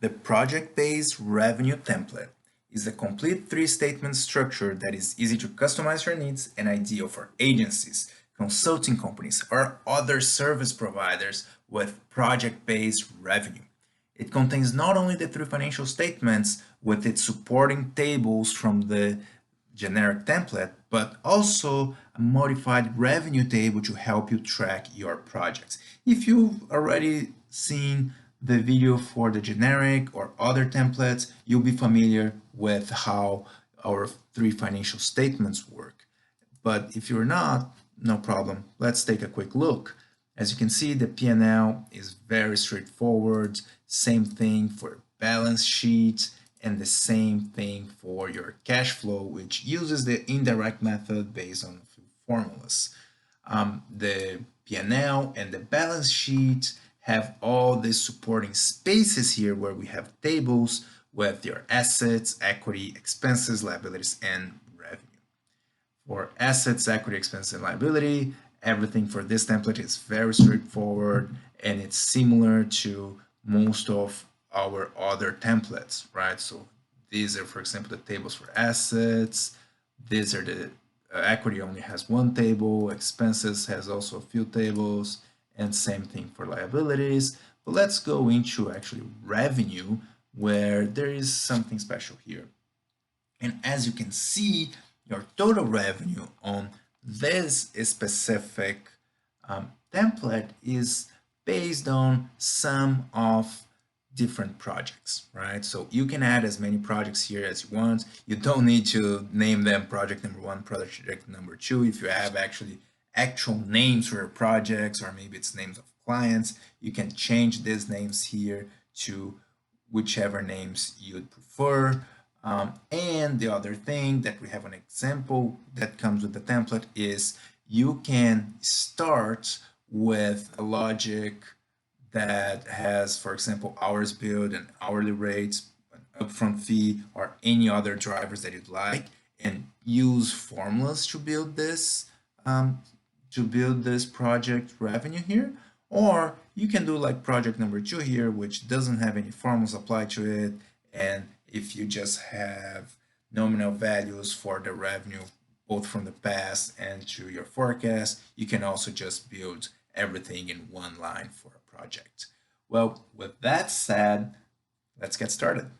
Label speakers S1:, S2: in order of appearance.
S1: The project-based revenue template is a complete three-statement structure that is easy to customize your needs and ideal for agencies, consulting companies, or other service providers with project-based revenue. It contains not only the three financial statements with its supporting tables from the generic template, but also a modified revenue table to help you track your projects. If you've already seen the video for the generic or other templates, you'll be familiar with how our three financial statements work. But if you're not, no problem. Let's take a quick look. As you can see, the P&L is very straightforward. Same thing for balance sheet and the same thing for your cash flow, which uses the indirect method based on a few formulas. The P&L and the balance sheet have all the supporting spaces here where we have tables with your assets, equity, expenses, liabilities, and revenue. For assets, equity, expense, and liability, everything for this template is very straightforward and it's similar to most of our other templates, right? So these are, for example, the tables for assets. These are the equity only has one table, expenses has also a few tables, and same thing for liabilities. But let's go into actually revenue, where there is something special here. And as you can see, your total revenue on this specific template is based on some of different projects, right? So you can add as many projects here as you want. You don't need to name them project number one, project number two. If you have actual names for your projects, or maybe it's names of clients, you can change these names here to whichever names you'd prefer. And the other thing that we have an example that comes with the template is you can start with a logic that has, for example, hours billed and hourly rates, an upfront fee, or any other drivers that you'd like, and use formulas to build this project revenue here. Or you can do like project number two here, which doesn't have any formulas applied to it, and if you just have nominal values for the revenue both from the past and to your forecast, you can also just build everything in one line for a project. Well, with that said, let's get started.